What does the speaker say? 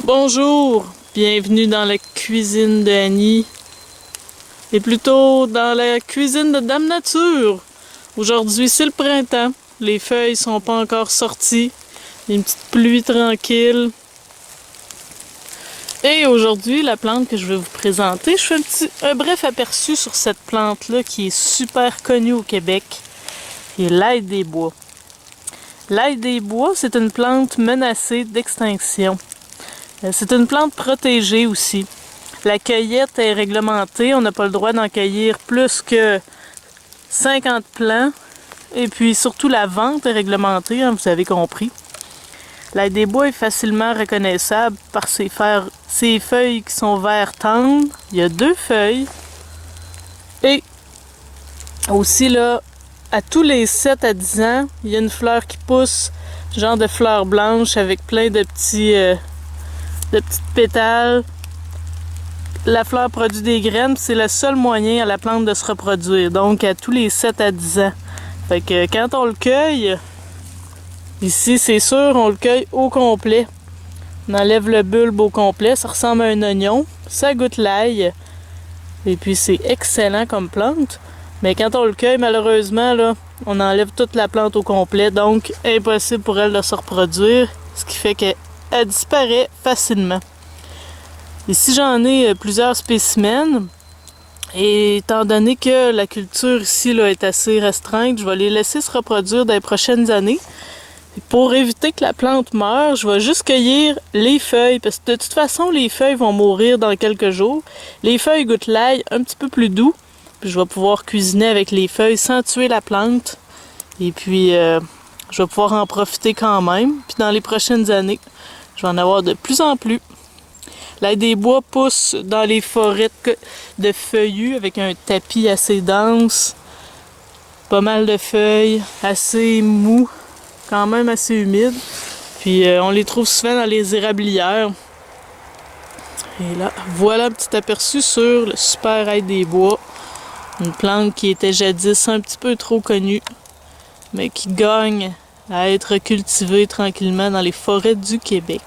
Bonjour, bienvenue dans la cuisine de Annie. Et plutôt dans la cuisine de Dame Nature. Aujourd'hui c'est le printemps, les feuilles sont pas encore sorties, une petite pluie tranquille. Et aujourd'hui, la plante que je vais vous présenter, je fais un bref aperçu sur cette plante-là qui est super connue au Québec, qui est l'ail des bois. L'ail des bois, c'est une plante menacée d'extinction. C'est une plante protégée aussi. La cueillette est réglementée, on n'a pas le droit d'en cueillir plus que 50 plants. Et puis surtout la vente est réglementée, hein, vous avez compris. L'ail des bois est facilement reconnaissable par ses feuilles qui sont vert tendre. Il y a 2 feuilles. Et aussi là, à tous les 7 à 10 ans, il y a une fleur qui pousse, genre de fleur blanche avec plein de petites pétales. La fleur produit des graines, c'est le seul moyen à la plante de se reproduire. Donc à tous les 7 à 10 ans. Fait que quand on le cueille, ici c'est sûr, on le cueille au complet. On enlève le bulbe au complet, ça ressemble à un oignon, ça goûte l'ail. Et puis c'est excellent comme plante. Mais quand on le cueille, malheureusement, là, on enlève toute la plante au complet. Donc impossible pour elle de se reproduire. Ce qui fait qu'elle disparaît facilement. Ici j'en ai plusieurs spécimens. Et étant donné que la culture ici là, est assez restreinte, je vais les laisser se reproduire dans les prochaines années. Et pour éviter que la plante meure, je vais juste cueillir les feuilles, parce que de toute façon, les feuilles vont mourir dans quelques jours. Les feuilles goûtent l'ail un petit peu plus doux, puis je vais pouvoir cuisiner avec les feuilles sans tuer la plante. Et puis, je vais pouvoir en profiter quand même. Puis dans les prochaines années, je vais en avoir de plus en plus. L'ail des bois pousse dans les forêts de feuillus avec un tapis assez dense. Pas mal de feuilles, assez mou, quand même assez humide. Puis on les trouve souvent dans les érablières. Et là, voilà un petit aperçu sur le super ail des bois. Une plante qui était jadis un petit peu trop connue, mais qui gagne à être cultivée tranquillement dans les forêts du Québec.